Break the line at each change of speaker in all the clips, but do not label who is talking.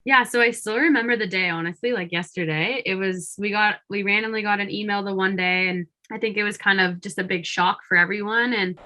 Yeah, so I still remember the day, honestly, like yesterday. We randomly got an email the one day, and I think it was kind of just a big shock for everyone. And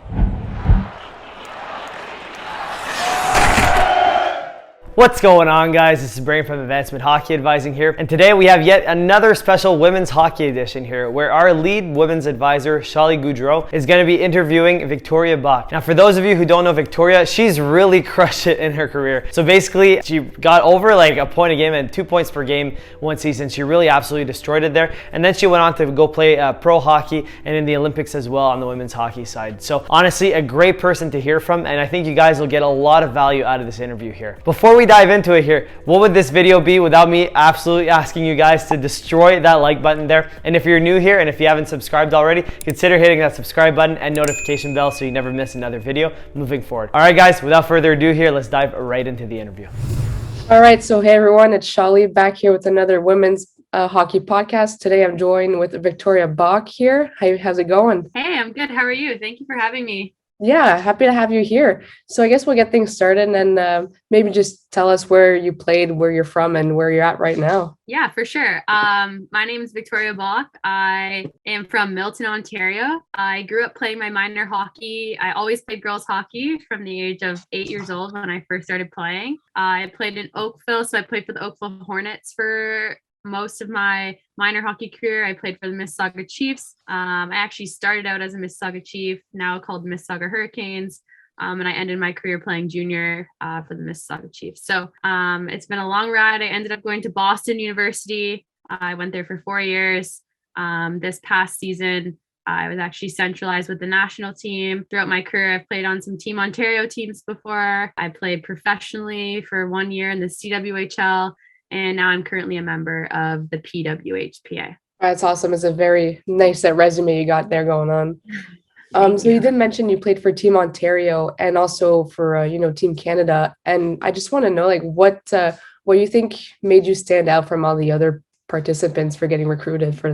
What's going on, guys? This is Brian from Advancement Hockey Advising here, and today we have yet another special women's hockey edition here where our lead women's advisor, Shali Goudreau, is going to be interviewing Victoria Bach. Now, for those of you who don't know Victoria, she's really crushed it in her career. So basically, she got over like a point a game and 2 points per game one season. She really absolutely destroyed it there, and then she went on to go play pro hockey and in the Olympics as well on the women's hockey side. So honestly, a great person to hear from, and I think you guys will get a lot of value out of this interview here. Before we dive into it here, what would this video be without me absolutely asking you guys to destroy that like button there? And if you're new here and if you haven't subscribed already, consider hitting that subscribe button and notification bell so you never miss another video moving forward. All right, guys, without further ado here, let's dive right into the interview.
All right, so hey everyone, it's Shali back here with another women's hockey podcast. Today I'm joined with Victoria Bach here. How's it going?
hey, I'm good. How are you? Thank you for having me.
Yeah, happy to have you here. So I guess we'll get things started and maybe just tell us where you played, where you're from, and where you're at right now.
Yeah, for sure. My name is Victoria Bach. I am from Milton, Ontario. I grew up playing my minor hockey. I always played girls hockey from the age of 8 years old when I first started playing. I played in Oakville, so I played for the Oakville Hornets for most of my minor hockey career. I played for the Mississauga Chiefs. I actually started out as a Mississauga Chief, now called Mississauga Hurricanes. And I ended my career playing junior for the Mississauga Chiefs. So it's been a long ride. I ended up going to Boston University. I went there for 4 years. This past season, I was actually centralized with the national team. Throughout my career, I've played on some Team Ontario teams before. I played professionally for 1 year in the CWHL. And now I'm currently a member of the PWHPA.
That's awesome. It's a very nice resume you got there going on. So you did mention you played for Team Ontario and also for Team Canada. And I just want to know like what you think made you stand out from all the other participants for getting recruited for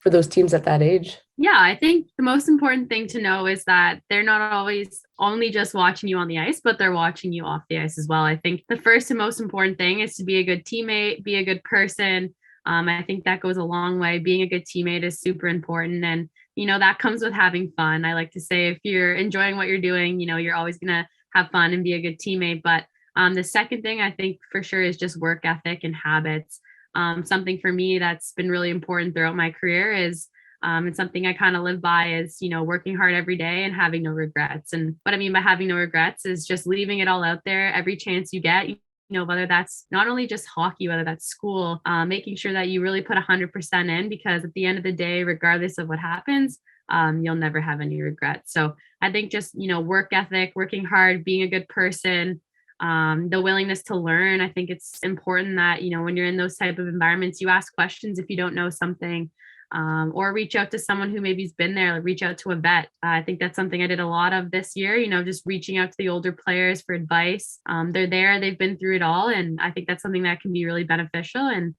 those teams at that age.
Yeah, I think the most important thing to know is that they're not always only just watching you on the ice, but they're watching you off the ice as well. I think the first and most important thing is to be a good teammate, be a good person. I think that goes a long way. Being a good teammate is super important. And, that comes with having fun. I like to say if you're enjoying what you're doing, you're always going to have fun and be a good teammate. But the second thing I think for sure is just work ethic and habits. Something for me that's been really important throughout my career is it's something I kind of live by is, working hard every day and having no regrets. And what I mean by having no regrets is just leaving it all out there every chance you get, whether that's not only just hockey, whether that's school, making sure that you really put 100% in, because at the end of the day, regardless of what happens, you'll never have any regrets. So I think just, work ethic, working hard, being a good person, the willingness to learn. I think it's important that, when you're in those type of environments, you ask questions if you don't know something, or reach out to someone who maybe's been there, like reach out to a vet. I think that's something I did a lot of this year, just reaching out to the older players for advice. They're there, they've been through it all. And I think that's something that can be really beneficial and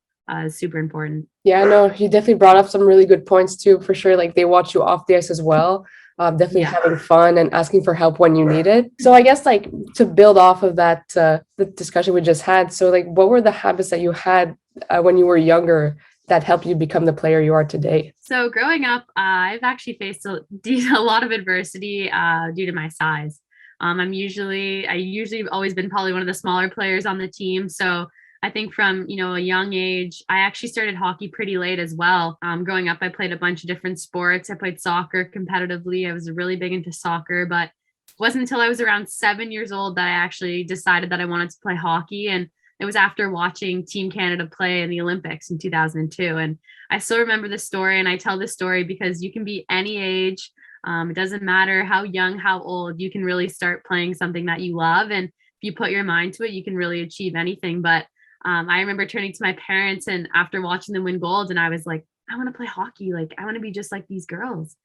super important.
Yeah, no, you definitely brought up some really good points too, for sure. Like they watch you off the ice as well. Definitely having fun and asking for help when you need it. So I guess like to build off of that, the discussion we just had. So like, what were the habits that you had when you were younger that helped you become the player you are today?
So growing up, I've actually faced a lot of adversity due to my size. I usually always been probably one of the smaller players on the team. So I think from, a young age, I actually started hockey pretty late as well. Growing up, I played a bunch of different sports. I played soccer competitively. I was really big into soccer, but it wasn't until I was around 7 years old that I actually decided that I wanted to play hockey. And it was after watching Team Canada play in the Olympics in 2002. And I still remember this story, and I tell this story because you can be any age. It doesn't matter how young, how old, you can really start playing something that you love. And if you put your mind to it, you can really achieve anything. But I remember turning to my parents and after watching them win gold, and I was like, I want to play hockey. Like, I want to be just like these girls.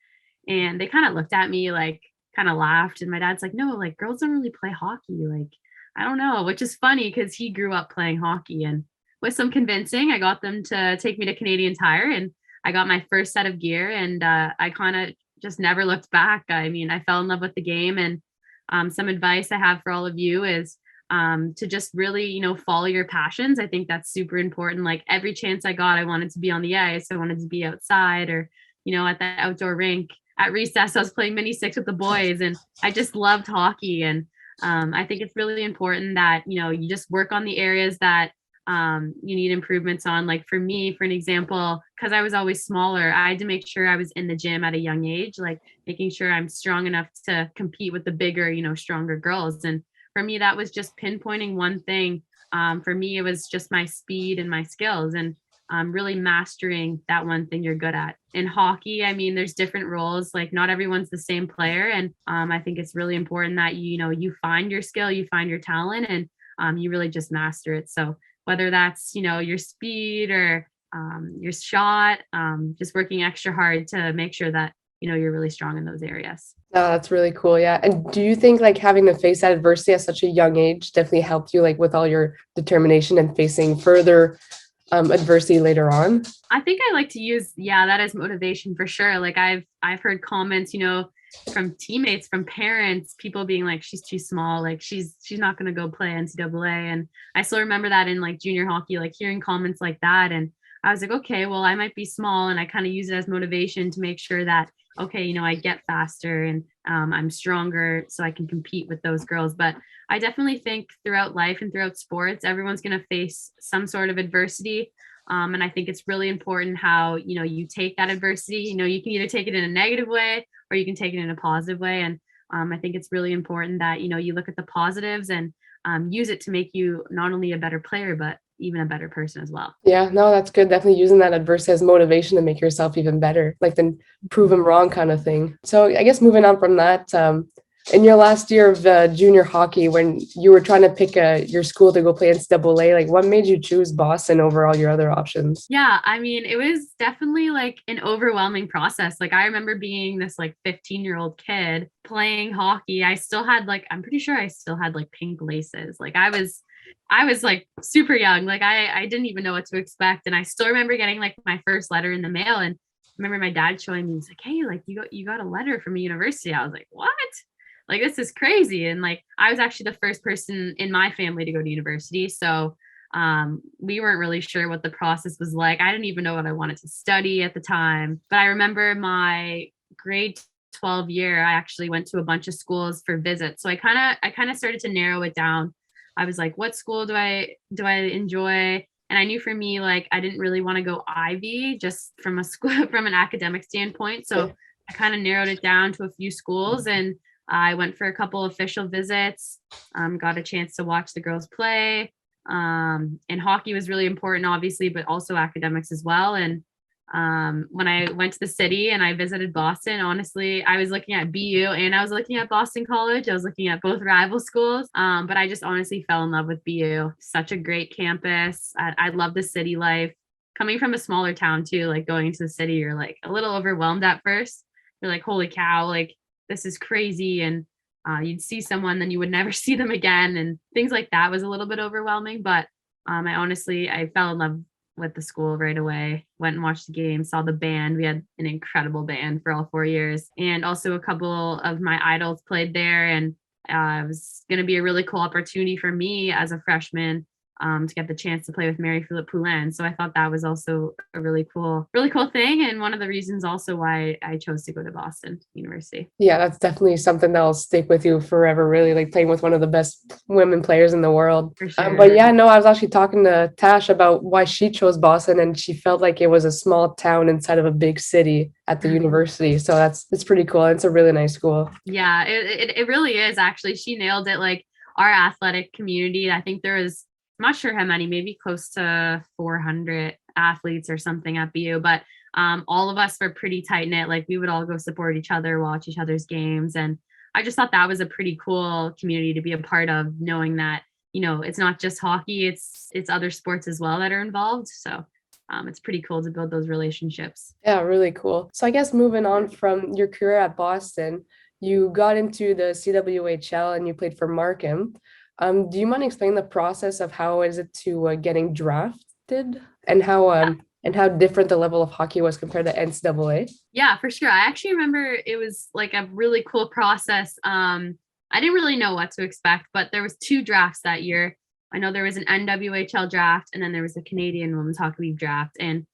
And they kind of looked at me, like, kind of laughed. And my dad's like, no, like girls don't really play hockey. Like, I don't know, which is funny because he grew up playing hockey. And with some convincing, I got them to take me to Canadian Tire, and I got my first set of gear, and I kind of just never looked back. I mean, I fell in love with the game. And some advice I have for all of you is to just really, follow your passions. I think that's super important. Like every chance I got, I wanted to be on the ice. I wanted to be outside or, at the outdoor rink. At recess, I was playing mini six with the boys, and I just loved hockey. And I think it's really important that, you just work on the areas that you need improvements on. Like for me, for an example, because I was always smaller, I had to make sure I was in the gym at a young age, like making sure I'm strong enough to compete with the bigger, stronger girls. And for me, that was just pinpointing one thing. For me, it was just my speed and my skills, and really mastering that one thing you're good at. In hockey, I mean, there's different roles. Like not everyone's the same player, and I think it's really important that you find your skill, you find your talent, and you really just master it. So whether that's your speed or your shot, just working extra hard to make sure that you're really strong in those areas.
No, that's really cool. Yeah. And do you think like having to face that adversity at such a young age definitely helped you like with all your determination and facing further adversity later on?
I think I like to use that as motivation for sure. Like I've heard comments, from teammates, from parents, people being like, she's too small, like she's not going to go play NCAA. And I still remember that in like junior hockey, like hearing comments like that. And I was like, okay, well, I might be small, and I kind of use it as motivation to make sure that, okay, I get faster and I'm stronger so I can compete with those girls. But I definitely think throughout life and throughout sports, everyone's going to face some sort of adversity. And I think it's really important how, you take that adversity. You can either take it in a negative way or you can take it in a positive way. And I think it's really important that, you look at the positives and use it to make you not only a better player, but even a better person as well.
Yeah, no, that's good. Definitely using that adversity as motivation to make yourself even better, like then prove them wrong kind of thing. So I guess moving on from that, in your last year of junior hockey, when you were trying to pick your school to go play NCAA, like what made you choose Boston over all your other options?
Yeah, I mean, it was definitely like an overwhelming process. Like I remember being this like 15-year-old kid playing hockey. I'm pretty sure I still had like pink laces. Like I was like super young. Like I didn't even know what to expect. And I still remember getting like my first letter in the mail. And I remember my dad showing me, he's like, hey, like you got a letter from a university. I was like, what? Like, this is crazy. And like, I was actually the first person in my family to go to university. So we weren't really sure what the process was like. I didn't even know what I wanted to study at the time. But I remember my grade 12 year, I actually went to a bunch of schools for visits. So I kind of started to narrow it down. I was like, what school do I enjoy? And I knew for me, like, I didn't really want to go Ivy just from a school, from an academic standpoint. So I kind of narrowed it down to a few schools, and I went for a couple official visits, got a chance to watch the girls play. And hockey was really important, obviously, but also academics as well. And when I went to the city and I visited Boston, honestly, I was looking at BU and I was looking at Boston College. I was looking at both rival schools, but I just honestly fell in love with BU. Such a great campus. I love the city life. Coming from a smaller town too, like going into the city, you're like a little overwhelmed at first. You're like, holy cow, like this is crazy. And you'd see someone, then you would never see them again. And things like that was a little bit overwhelming. But I fell in love with the school right away, went and watched the game, saw the band. We had an incredible band for all 4 years. And also a couple of my idols played there. And it was going to be a really cool opportunity for me as a freshman to get the chance to play with Marie-Philippe Poulin. So I thought that was also a really cool thing. And one of the reasons also why I chose to go to Boston University.
Yeah, that's definitely something that'll stick with you forever, really, like playing with one of the best women players in the world.
For sure.
But yeah, no, I was actually talking to Tash about why she chose Boston, and she felt like it was a small town inside of a big city at the university. So it's pretty cool. It's a really nice school.
Yeah, it really is actually. She nailed it. Like our athletic community, I think there was, I'm not sure how many, maybe close to 400 athletes or something at BU, but all of us were pretty tight knit. Like we would all go support each other, watch each other's games. And I just thought that was a pretty cool community to be a part of, knowing that, it's not just hockey, it's other sports as well that are involved. So it's pretty cool to build those relationships.
Yeah, really cool. So I guess moving on from your career at Boston, you got into the CWHL and you played for Markham. Do you mind explaining the process of how is it to getting drafted and how different the level of hockey was compared to NCAA?
Yeah, for sure. I actually remember it was like a really cool process. I didn't really know what to expect, but there was 2 drafts that year. I know there was an NWHL draft, and then there was a Canadian Women's Hockey League draft. And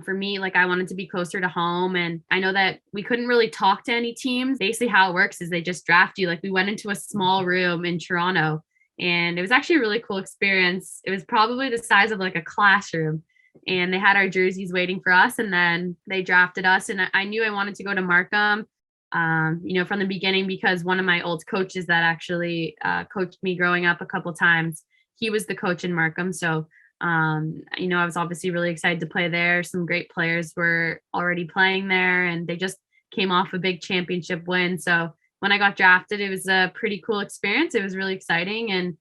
for me, like, I wanted to be closer to home, and I know that we couldn't really talk to any teams. Basically, how it works is they just draft you. Like, we went into a small room in Toronto, and it was actually a really cool experience. It was probably the size of like a classroom, and they had our jerseys waiting for us, and then they drafted us. And I knew I wanted to go to Markham, from the beginning, because one of my old coaches that actually coached me growing up a couple times, he was the coach in Markham. So, I was obviously really excited to play there. Some great players were already playing there, and they just came off a big championship win. So when I got drafted, it was a pretty cool experience. It was really exciting, and,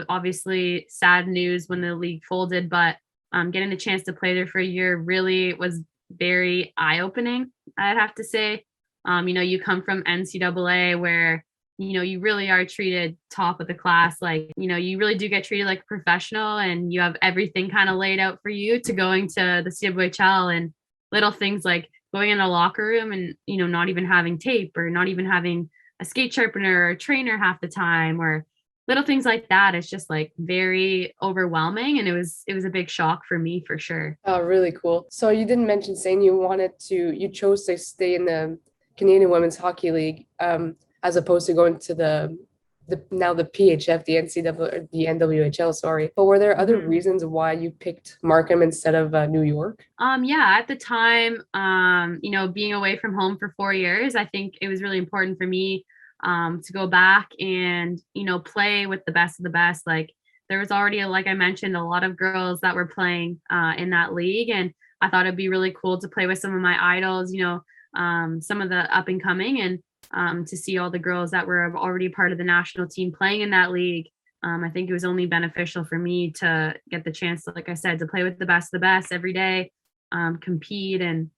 obviously sad news when the league folded, but getting the chance to play there for a year really was very eye-opening, I'd have to say. You come from NCAA where, you really are treated top of the class. Like, you really do get treated like a professional, and you have everything kind of laid out for you, to going to the CWHL, and little things like going in a locker room and, not even having tape, or not even having a skate sharpener or a trainer half the time, or little things like that. It's just like very overwhelming. And it was a big shock for me, for sure.
Oh, really cool. So you didn't mention saying you chose to stay in the Canadian Women's Hockey League, as opposed to going to the now the PHF, the NCAA, or the NWHL, sorry. But were there other reasons why you picked Markham instead of New York?
Yeah, at the time, being away from home for 4 years, I think it was really important for me to go back and, play with the best of the best. Like, there was already, like I mentioned, a lot of girls that were playing in that league. And I thought it'd be really cool to play with some of my idols, some of the up and coming, and to see all the girls that were already part of the national team playing in that league. I think it was only beneficial for me to get the chance, like I said, to play with the best of the best every day, compete, and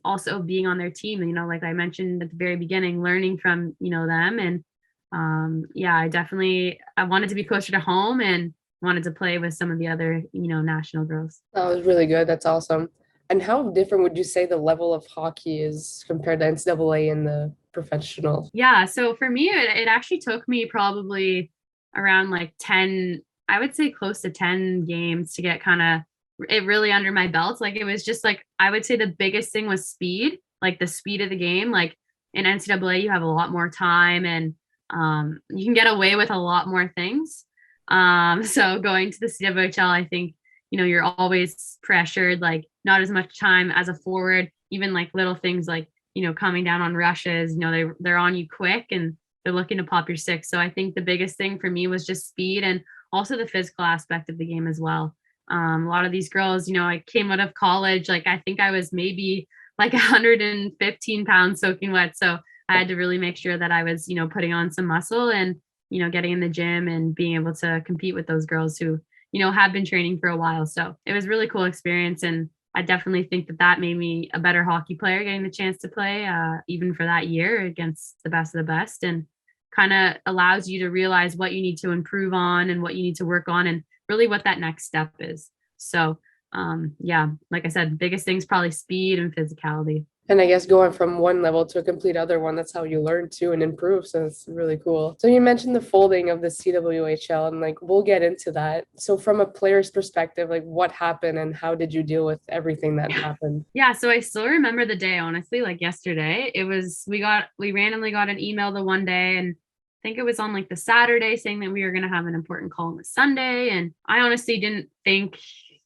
also being on their team. Like I mentioned at the very beginning, learning from, them. And I wanted to be closer to home, and wanted to play with some of the other, national girls.
That was really good. That's awesome. And how different would you say the level of hockey is compared to NCAA and the professional?
Yeah. So for me, it actually took me probably around like 10, I would say close to 10 games to get kind of it really under my belt. Like, it was just like, I would say the biggest thing was speed, like the speed of the game. Like, in NCAA, you have a lot more time, and you can get away with a lot more things. So going to the CWHL, I think, you're always pressured, like not as much time as a forward, even like little things like, coming down on rushes, they're on you quick, and they're looking to pop your six. So I think the biggest thing for me was just speed, and also the physical aspect of the game as well. A lot of these girls, I came out of college, like I think I was maybe like 115 pounds soaking wet. So I had to really make sure that I was, putting on some muscle, and, getting in the gym and being able to compete with those girls who, have been training for a while. So it was a really cool experience. And I definitely think that made me a better hockey player, getting the chance to play even for that year against the best of the best, and kind of allows you to realize what you need to improve on and what you need to work on, and really what that next step is. So like I said, biggest things probably speed and physicality.
And I guess going from one level to a complete other one, that's how you learn too and improve. So it's really cool. So you mentioned the folding of the CWHL, and like we'll get into that. So from a player's perspective, like what happened and how did you deal with everything that happened?
Yeah, so I still remember the day, honestly, like yesterday. It was we randomly got an email the one day, and I think it was on like the Saturday, saying that we were going to have an important call on the Sunday. And I honestly didn't think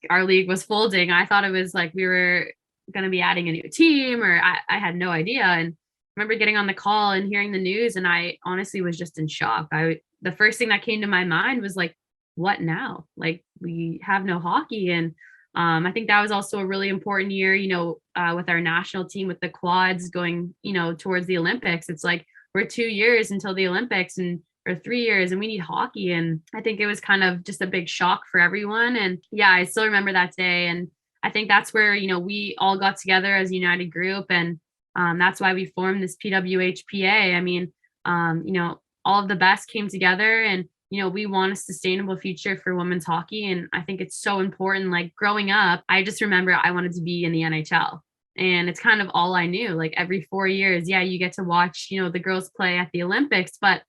our league was folding. I thought it was like we were going to be adding a new team, or I had no idea. And I remember getting on the call and hearing the news, and I honestly was just in shock. The first thing that came to my mind was like, what now? Like, we have no hockey. And I think that was also a really important year, with our national team, with the quads going, towards the Olympics. It's like we're 2 years until the Olympics, or 3 years, and we need hockey. And I think it was kind of just a big shock for everyone. And yeah, I still remember that day. And I think that's where, we all got together as a united group. And that's why we formed this PWHPA. I mean, all of the best came together, and, we want a sustainable future for women's hockey. And I think it's so important. Like, growing up, I just remember I wanted to be in the NHL. And it's kind of all I knew. Like every 4 years, yeah, you get to watch, the girls play at the Olympics. But,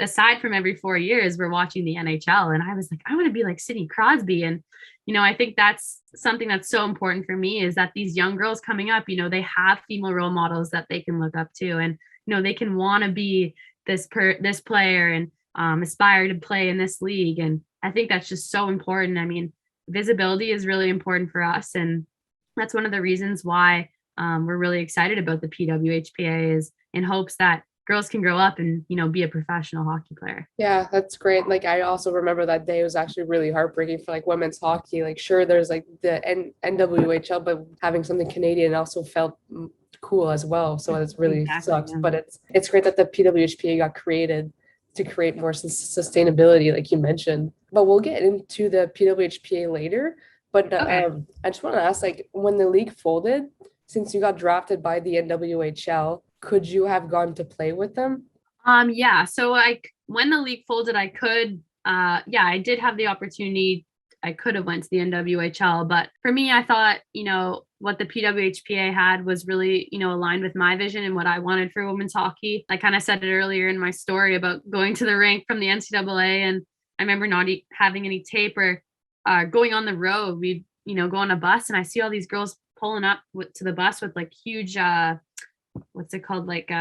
aside from every 4 years, we're watching the NHL. And I was like, I want to be like Sidney Crosby. And, I think that's something that's so important for me, is that these young girls coming up, they have female role models that they can look up to. And, they can want to be this player and aspire to play in this league. And I think that's just so important. I mean, visibility is really important for us. And that's one of the reasons why we're really excited about the PWHPA, is in hopes that girls can grow up and, be a professional hockey player.
Yeah, that's great. Like, I also remember that day was actually really heartbreaking for like women's hockey. Like, sure, there's like the NWHL, but having something Canadian also felt cool as well. So it's really sucks,
yeah.
but it's great that the PWHPA got created to create more sustainability, like you mentioned. But we'll get into the PWHPA later. But
Okay.
I just want to ask, like, when the league folded, since you got drafted by the NWHL, could you have gone to play with them?
Yeah. So like when the league folded, I could, I did have the opportunity. I could have went to the NWHL, but for me, I thought, what the PWHPA had was really, aligned with my vision and what I wanted for women's hockey. I kind of said it earlier in my story about going to the rink from the NCAA. And I remember not having any tape, or going on the road. We'd, go on a bus, and I see all these girls pulling up to the bus with like huge, what's it called, like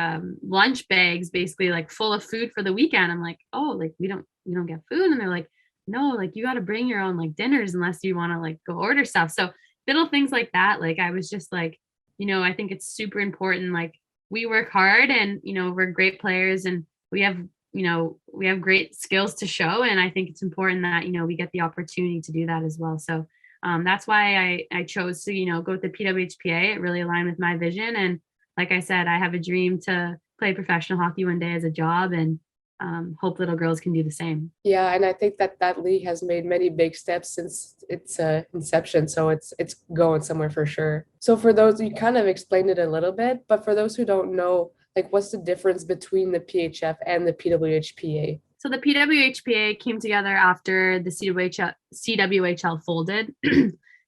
lunch bags, basically like full of food for the weekend. I'm like, oh, like we don't get food. And they're like, no, like you got to bring your own like dinners unless you want to like go order stuff. So little things like that. Like I was just like, I think it's super important. Like we work hard, and we're great players, and we have great skills to show. And I think it's important that we get the opportunity to do that as well. So that's why I chose to go with the PWHPA. It really aligned with my vision. And like I said, I have a dream to play professional hockey one day as a job, and hope little girls can do the same.
Yeah, and I think that league has made many big steps since its inception. So it's going somewhere for sure. So for those, you kind of explained it a little bit, but for those who don't know, like what's the difference between the PHF and the PWHPA?
So the PWHPA came together after the CWHL folded.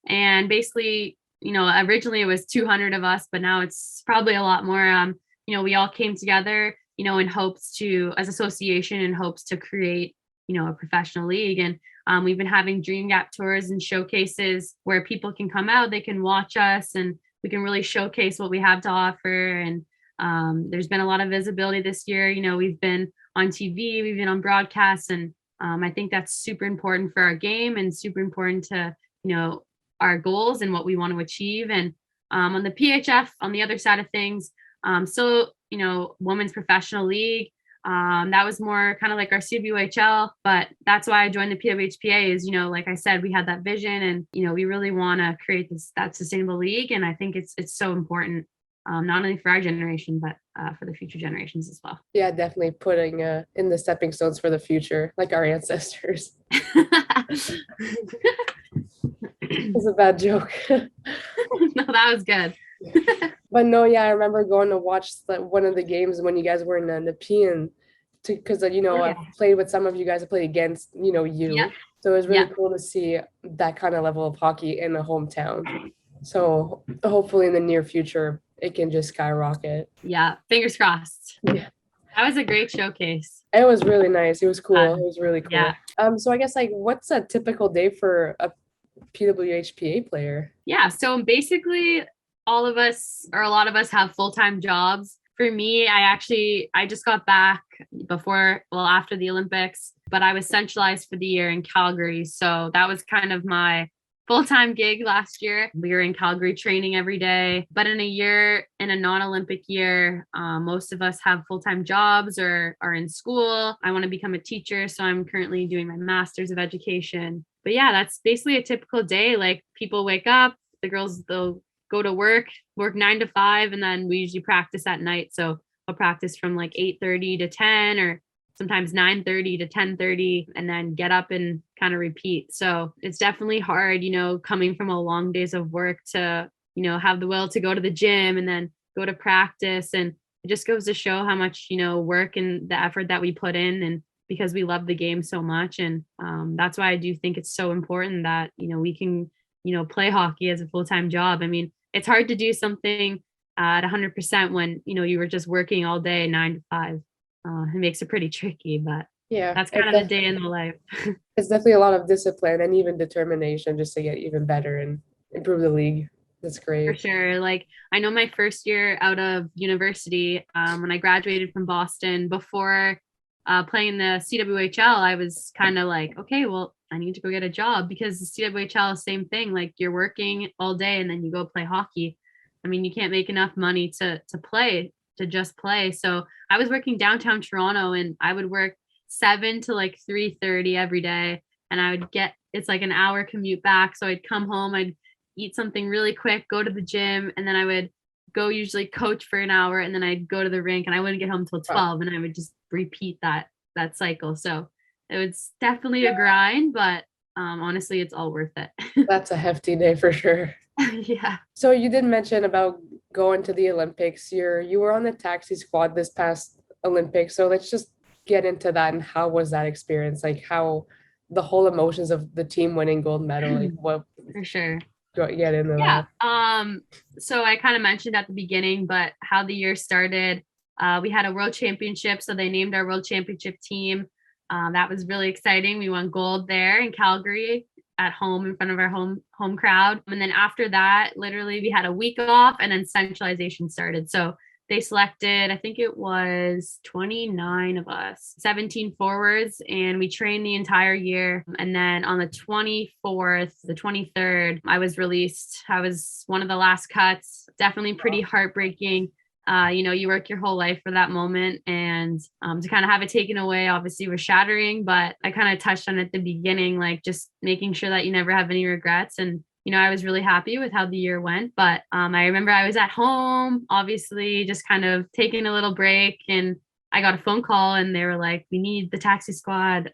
And basically, originally it was 200 of us, but now it's probably a lot more. We all came together, in hopes to, as association, in hopes to create, a professional league. And we've been having Dream Gap tours and showcases where people can come out, they can watch us, and we can really showcase what we have to offer. And there's been a lot of visibility this year. We've been on TV, we've been on broadcasts, and I think that's super important for our game and super important to, our goals and what we want to achieve. And on the PHF, on the other side of things, so, Women's Professional League, that was more kind of like our CWHL, but that's why I joined the PWHPA is, like I said, we had that vision, and, we really want to create that sustainable league. And I think it's so important, not only for our generation, but for the future generations as well.
Yeah, definitely putting in the stepping stones for the future, like our ancestors. It's a bad joke.
No, that was good.
But no, yeah, I remember going to watch one of the games when you guys were in the Nepean, because I've played with some of you guys. I played against you.
Yeah.
So it was really cool to see that kind of level of hockey in the hometown. So hopefully in the near future it can just skyrocket.
Yeah, fingers crossed.
Yeah,
that was a great showcase.
It was really nice. It was cool. It was really cool.
Yeah.
So I guess like what's a typical day for a PWHPA player?
Yeah, so basically all of us, or a lot of us, have full-time jobs. For me, I just got back after the Olympics, but I was centralized for the year in Calgary. So that was kind of my full-time gig last year. We were in Calgary training every day, but in a non-Olympic year, most of us have full-time jobs or are in school. I want to become a teacher, so I'm currently doing my master's of education. But yeah, that's basically a typical day. Like people wake up, the girls, they'll go to work 9 to 5, and then we usually practice at night. So I'll practice from like 8:30 to 10, or sometimes 9:30 to 10:30, and then get up and kind of repeat. So it's definitely hard, coming from a long days of work to, have the will to go to the gym and then go to practice. And it just goes to show how much, work and the effort that we put in, and because we love the game so much. And that's why I do think it's so important that, we can, play hockey as a full-time job. I mean, it's hard to do something at 100% when, you were just working all day, 9 to 5. It makes it pretty tricky, but
Yeah,
that's kind of the day in the life.
it's definitely a lot of discipline and even determination just to get even better and improve the league. That's
For
great.
sure. Like I know my first year out of university, when I graduated from Boston, before playing the CWHL, I was kind of like, okay, well, I need to go get a job because the CWHL is same thing. Like you're working all day and then you go play hockey. I mean, you can't make enough money to play, to just play. So I was working downtown Toronto and I would work 7 to like 3:30 every day. And I would get, it's like an hour commute back. So I'd come home, I'd eat something really quick, go to the gym, and then I would go usually coach for an hour and then I'd go to the rink and I wouldn't get home till
Wow,
12 and I would just repeat that cycle. So it was definitely a grind, but honestly it's all worth it.
that's a hefty day for sure.
Yeah.
So you did mention about going to the Olympics. You were on the taxi squad this past Olympics. So let's just get into that and how was that experience? Like how the whole emotions of the team winning gold medal, like what
For sure.
get into
Yeah.
that.
So I kind of mentioned at the beginning, but how the year started, we had a world championship. So they named our world championship team. That was really exciting. We won gold there in Calgary at home in front of our home crowd. And then after that, literally we had a week off and then centralization started. So they selected, I think it was 29 of us, 17 forwards, and we trained the entire year. And then on the 24th, the 23rd, I was released. I was one of the last cuts. Definitely pretty heartbreaking. You work your whole life for that moment, and to kind of have it taken away obviously was shattering, but I kind of touched on it at the beginning, like just making sure that you never have any regrets. And I was really happy with how the year went, but I remember I was at home, obviously just kind of taking a little break, and I got a phone call and they were like, we need the taxi squad,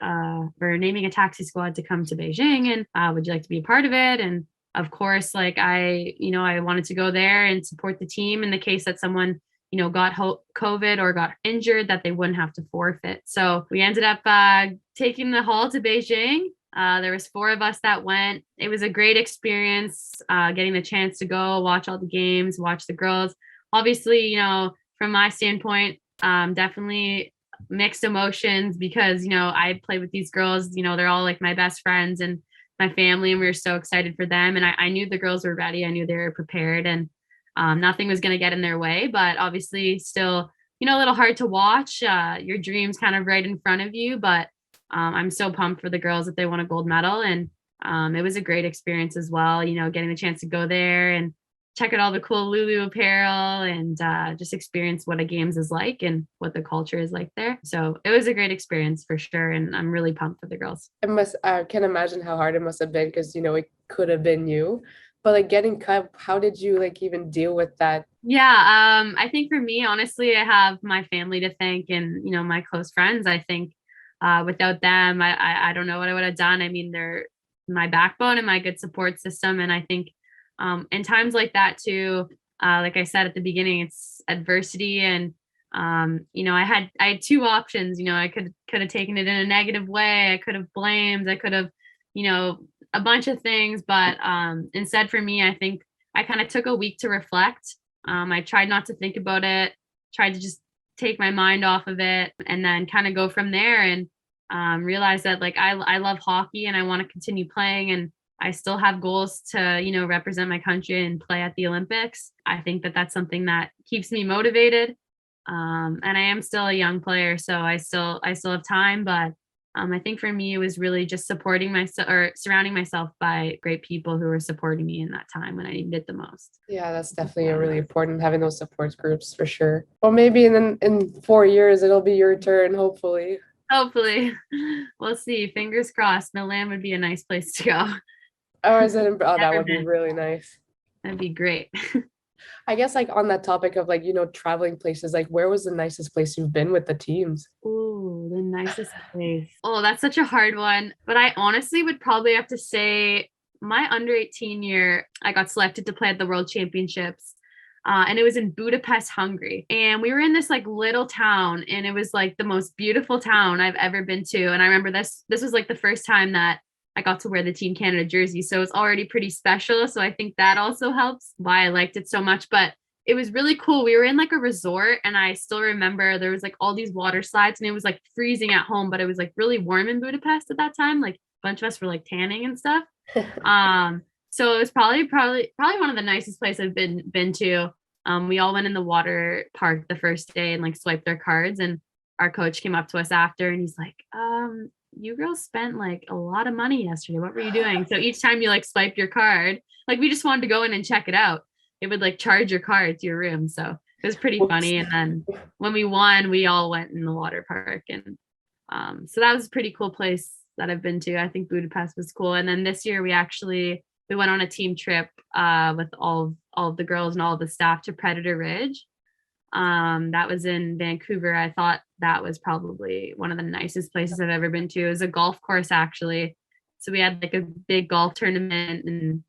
we're naming a taxi squad to come to Beijing, and would you like to be a part of it? And of course, like I wanted to go there and support the team in the case that someone got COVID or got injured, that they wouldn't have to forfeit. So we ended up taking the haul to Beijing. There was 4 of us that went. It was a great experience, getting the chance to go watch all the games, watch the girls. Obviously, from my standpoint, definitely mixed emotions because, I played with these girls, they're all like my best friends and my family, and we were so excited for them. And I knew the girls were ready. I knew they were prepared, and nothing was going to get in their way, but obviously still, a little hard to watch, your dreams kind of right in front of you. But I'm so pumped for the girls that they won a gold medal. And it was a great experience as well, getting the chance to go there and check out all the cool Lulu apparel and just experience what a games is like and what the culture is like there. So it was a great experience for sure. And I'm really pumped for the girls.
I can imagine how hard it must have been because it could have been you. But like getting cut, how did you like even deal with that?
Yeah, I think for me, honestly, I have my family to thank and my close friends. I think without them, I don't know what I would have done. I mean, they're my backbone and my good support system. And I think in times like that too, like I said at the beginning, it's adversity. And I had 2 options. I could have taken it in a negative way. I could have blamed. I could have, a bunch of things. But instead, for me, I think I kind of took a week to reflect. I tried not to think about it. Tried to just take my mind off of it, and then kind of go from there. And realize that like I love hockey and I want to continue playing, and I still have goals to represent my country and play at the Olympics. I think that that's something that keeps me motivated, and I am still a young player, so I still have time. But I think for me it was really just supporting myself or surrounding myself by great people who were supporting me in that time when I needed it the most.
Yeah, that's definitely a really important having those support groups for sure. Well, maybe in 4 years it'll be your turn, hopefully.
Hopefully. We'll see. Fingers crossed. Milan would be a nice place to go.
Or is it? Oh, that
Never
would be
been.
really nice.
That'd be great.
I guess like on that topic of like traveling places, like where was the nicest place you've been with the teams?
Ooh, the nicest place. Oh, that's such a hard one. But I honestly would probably have to say my under 18 year, I got selected to play at the World Championships. And it was in Budapest, Hungary. And we were in this like little town, and it was like the most beautiful town I've ever been to. And I remember this was like the first time that I got to wear the Team Canada jersey. So it's already pretty special. So I think that also helps why I liked it so much. But it was really cool. We were in like a resort, and I still remember there was like all these water slides, and it was like freezing at home, but it was like really warm in Budapest at that time. Like a bunch of us were like tanning and stuff. So it was probably one of the nicest places I've been to. We all went in the water park the first day and like swiped our cards, and our coach came up to us after and he's like, you girls spent like a lot of money yesterday. What were you doing? So each time you like swiped your card, like we just wanted to go in and check it out. It would like charge your card to your room. So it was pretty funny. And then when we won, we all went in the water park. And so that was a pretty cool place that I've been to. I think Budapest was cool. And then this year we went on a team trip with all of the girls and all of the staff to Predator Ridge. That was in Vancouver. I thought that was probably one of the nicest places I've ever been to. It was a golf course, actually. So we had like a big golf tournament and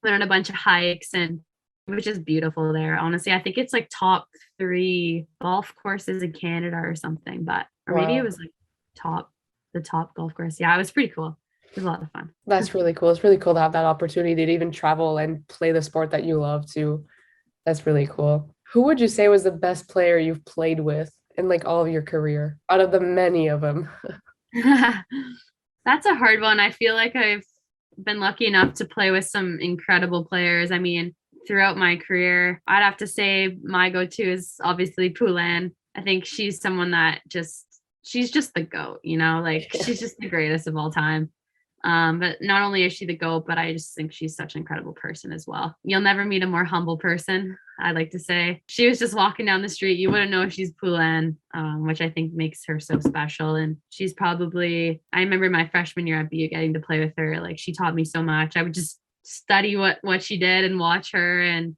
went on a bunch of hikes, and it was just beautiful there. Honestly, I think it's like top 3 golf courses in Canada or something, or maybe it was like the top golf course. Yeah, it was pretty cool. It was a lot of fun.
That's really cool. It's really cool to have that opportunity to even travel and play the sport that you love too. That's really cool. Who would you say was the best player you've played with in like all of your career out of the many of them?
That's a hard one. I feel like I've been lucky enough to play with some incredible players. I mean, throughout my career, I'd have to say my go-to is obviously Poulin. I think she's someone that she's just the GOAT, like she's just the greatest of all time. But not only is she the GOAT, but I just think she's such an incredible person as well. You'll never meet a more humble person, I like to say. She was just walking down the street. You wouldn't know she's Poulin, which I think makes her so special. And she's probably, I remember my freshman year at BU getting to play with her. Like she taught me so much. I would just study what she did and watch her, and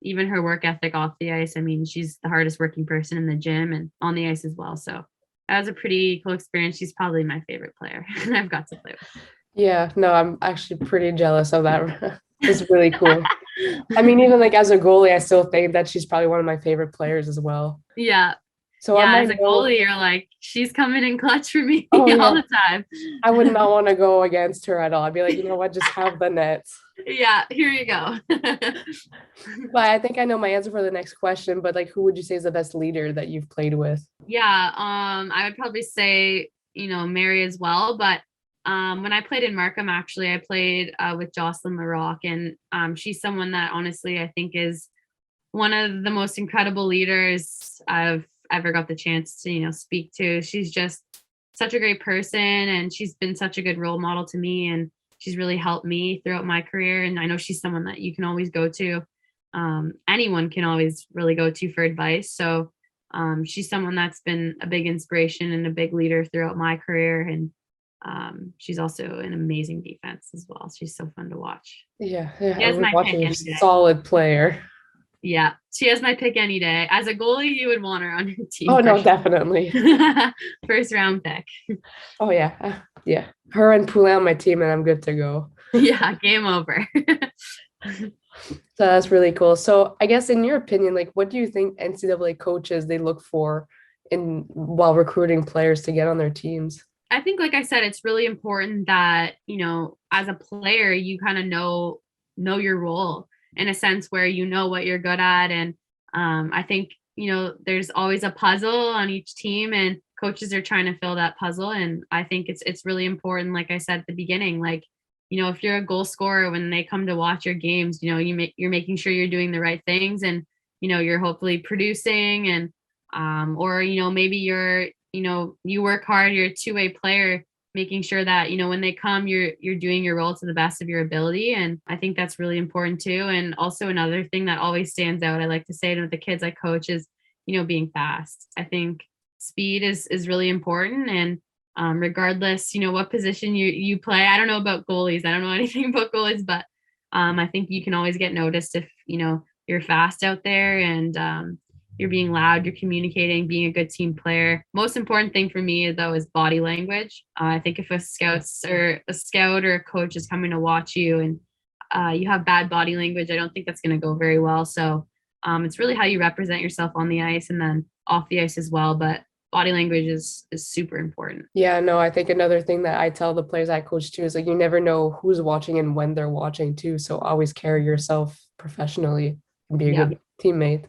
even her work ethic off the ice. I mean, she's the hardest working person in the gym and on the ice as well. So that was a pretty cool experience. She's probably my favorite player I've got to play with.
Yeah, no, I'm actually pretty jealous of that. It's really cool. I mean, even like as a goalie, I still think that she's probably one of my favorite players as well.
Yeah.
So
as a goalie, you're like, she's coming in clutch for me
all
the time.
I would not want to go against her at all. I'd be like, you know what, just have the nets.
Yeah, here you go.
But I think I know my answer for the next question, but like, who would you say is the best leader that you've played with?
Yeah, I would probably say, Mary as well. But when I played in Markham, actually, I played with Jocelyn Larocque, and she's someone that honestly I think is one of the most incredible leaders I've ever got the chance to, speak to. She's just such a great person, and she's been such a good role model to me, and she's really helped me throughout my career. And I know she's someone that you can always go to. Anyone can always really go to for advice. So she's someone that's been a big inspiration and a big leader throughout my career. And she's also an amazing defense as well. She's so fun to watch.
Yeah,
she has my pick any day.
Solid player.
Yeah, she has my pick any day. As a goalie, you would want her on your team.
Oh no, sure. Definitely.
First round pick.
Oh yeah, yeah. Her and Poulin on my team, and I'm good to go.
Yeah, game over.
So that's really cool. So I guess in your opinion, like, what do you think NCAA coaches they look for while recruiting players to get on their teams?
I think, like I said, it's really important that, as a player, you kind of know your role in a sense where you know what you're good at. And I think, there's always a puzzle on each team, and coaches are trying to fill that puzzle. And I think it's really important, like I said at the beginning, like, if you're a goal scorer, when they come to watch your games, you're making sure you're doing the right things, and, you're hopefully producing, and or, maybe you work hard, you're a two-way player, making sure that, when they come, you're doing your role to the best of your ability. And I think that's really important too. And also another thing that always stands out, I like to say to the kids I coach, is, being fast. I think speed is really important. And regardless, what position you play, I don't know about goalies. I don't know anything about goalies, but I think you can always get noticed if, you're fast out there, and you're being loud, you're communicating, being a good team player. Most important thing for me, though, is body language. I think if a scout or a coach is coming to watch you and you have bad body language, I don't think that's going to go very well. So it's really how you represent yourself on the ice and then off the ice as well. But body language is super important.
Yeah, no, I think another thing that I tell the players I coach too is like you never know who's watching and when they're watching too. So always carry yourself professionally and be a
Yeah,
good teammate.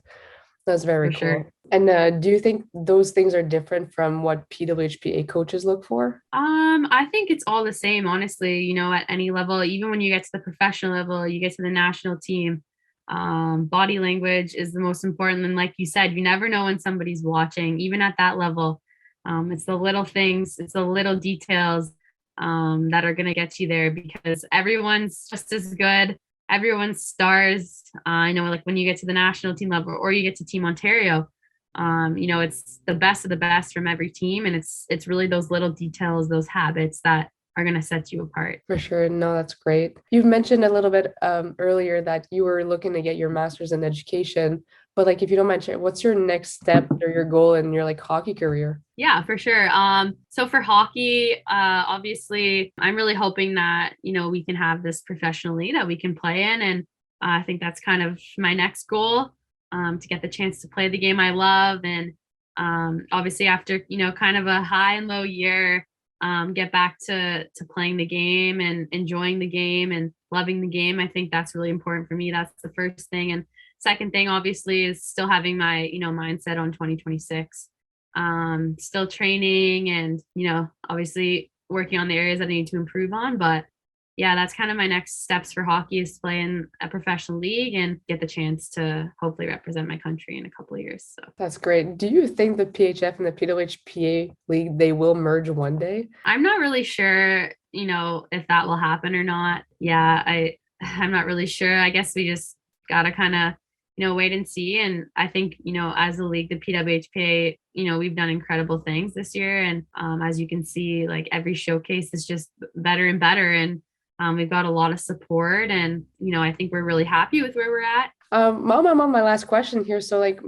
That's very
for
cool.
sure.
And do you think those things are different from what PWHPA coaches look for?
I think it's all the same, honestly, at any level, even when you get to the professional level, you get to the national team. Body language is the most important. And like you said, you never know when somebody's watching, even at that level. It's the little things, it's the little details that are going to get you there because everyone's just as good. Everyone's stars. I know, like when you get to the national team level or you get to Team Ontario, it's the best of the best from every team, and it's really those little details, those habits that are going to set you apart.
For sure. No, that's great. You've mentioned a little bit earlier that you were looking to get your master's in education, but like if you don't mind sharing, what's your next step or your goal in your like hockey career?
Yeah, for sure. So for hockey, obviously, I'm really hoping that we can have this professional league that we can play in, and I think that's kind of my next goal, to get the chance to play the game I love, and obviously after kind of a high and low year, get back to playing the game and enjoying the game and loving the game. I think that's really important for me. That's the first thing, and second thing, obviously, is still having my mindset on 2026. Still training and obviously working on the areas that I need to improve on, but yeah, that's kind of my next steps for hockey, is play in a professional league and get the chance to hopefully represent my country in a couple of years. So
That's great. Do you think the PHF and the PWHPA league they will merge one day?
I'm not really sure if that will happen or not. Yeah, I'm not really sure. I guess we just gotta kind of wait and see. And I think, as a league, the PWHPA, we've done incredible things this year. And as you can see, like every showcase is just better and better. And we've got a lot of support. And, I think we're really happy with where we're at.
Mom, I'm on my last question here. So like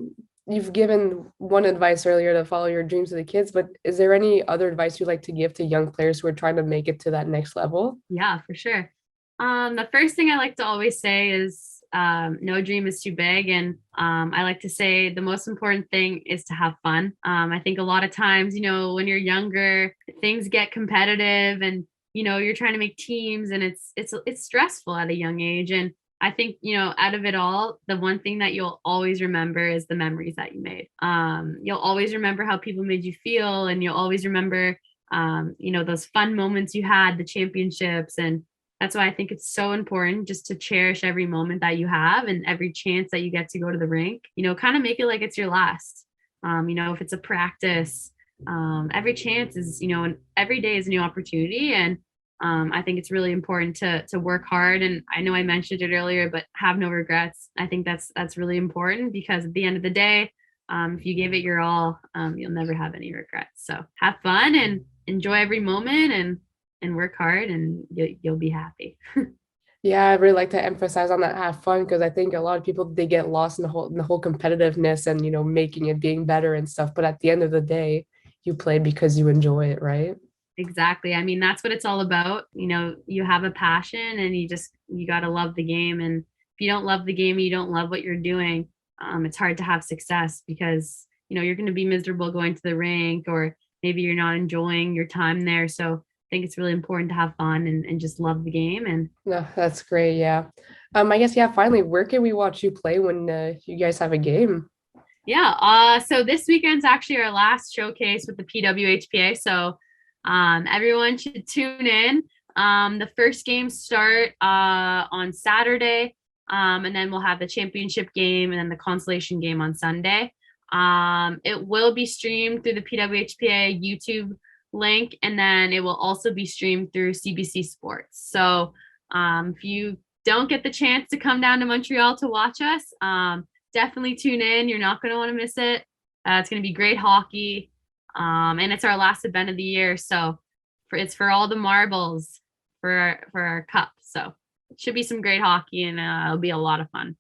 you've given one advice earlier to follow your dreams of the kids, but is there any other advice you'd like to give to young players who are trying to make it to that next level?
Yeah, for sure. The first thing I like to always say is, no dream is too big. And I like to say the most important thing is to have fun. I think a lot of times, when you're younger, things get competitive and, you're trying to make teams and it's stressful at a young age. And I think, out of it all, the one thing that you'll always remember is the memories that you made. You'll always remember how people made you feel, and you'll always remember, those fun moments you had, the championships. And that's why I think it's so important just to cherish every moment that you have and every chance that you get to go to the rink, kind of make it like it's your last. If it's a practice, every chance is, and every day is a new opportunity. And I think it's really important to work hard. And I know I mentioned it earlier, but have no regrets. I think that's really important because at the end of the day, if you gave it your all, you'll never have any regrets. So have fun and enjoy every moment and work hard, and you'll be happy.
Yeah, I really like to emphasize on that have fun because I think a lot of people they get lost in the whole competitiveness and making it being better and stuff. But at the end of the day, you play because you enjoy it, right?
Exactly. I mean, that's what it's all about. You have a passion and you got to love the game. And if you don't love the game, you don't love what you're doing, it's hard to have success because, you're going to be miserable going to the rink, or maybe you're not enjoying your time there. So I think it's really important to have fun and just love the game. And
No, that's great. Yeah. I guess, yeah, finally, where can we watch you play when you guys have a game?
yeah, so this weekend's actually our last showcase with the PWHPA. So everyone should tune in. The first games start on Saturday, and then we'll have the championship game and then the consolation game on Sunday. It will be streamed through the PWHPA YouTube link, and then it will also be streamed through CBC Sports. So if you don't get the chance to come down to Montreal to watch us, definitely tune in. You're not going to want to miss it. It's going to be great hockey. And it's our last event of the year. So it's for all the marbles for our cup. So it should be some great hockey, and it'll be a lot of fun.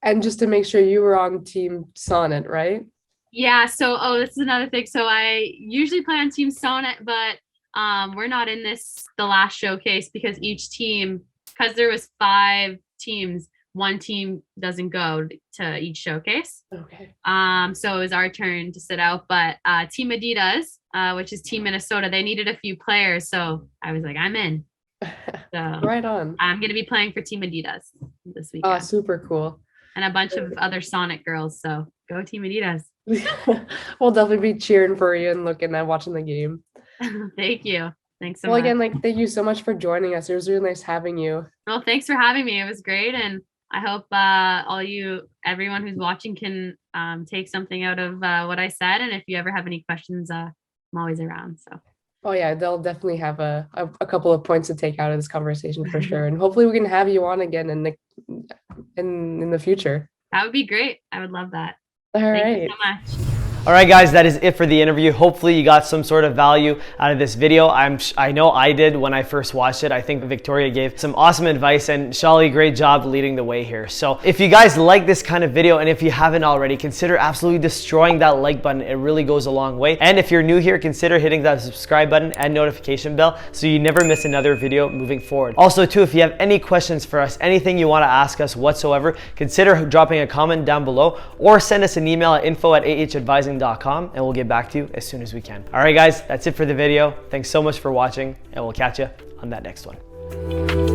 And just to make sure you were on Team Sonnet, right?
Yeah. So, this is another thing. So I usually play on Team Sonnet, but we're not in the last showcase because each team, because there was 5 teams, one team doesn't go to each showcase.
Okay.
So it was our turn to sit out, but Team Adidas, which is Team Minnesota, they needed a few players. So I was like, I'm in. So
Right on.
I'm going to be playing for Team Adidas this weekend.
Oh, super cool.
And a bunch of other Sonic girls. So go Team Adidas.
We'll definitely be cheering for you and looking at watching the game.
Thank you. Thanks so
Well,
much.
again, like, thank you so much for joining us. It was really nice having you.
Well, thanks for having me. It was great. And I hope everyone who's watching can take something out of what I said. And if you ever have any questions, I'm always around. So.
Oh yeah, they'll definitely have a couple of points to take out of this conversation for sure. And hopefully we can have you on again in the future.
That would be great. I would love that.
All right.
Thank you so much.
All right, guys, that is it for the interview. Hopefully you got some sort of value out of this video. I know I did when I first watched it. I think Victoria gave some awesome advice, and Shali, great job leading the way here. So if you guys like this kind of video, and if you haven't already, consider absolutely destroying that like button. It really goes a long way. And if you're new here, consider hitting that subscribe button and notification bell so you never miss another video moving forward. Also too, if you have any questions for us, anything you want to ask us whatsoever, consider dropping a comment down below or send us an email at info@ahadvising.com and we'll get back to you as soon as we can. All right, guys, that's it for the video. Thanks so much for watching, and we'll catch you on that next one.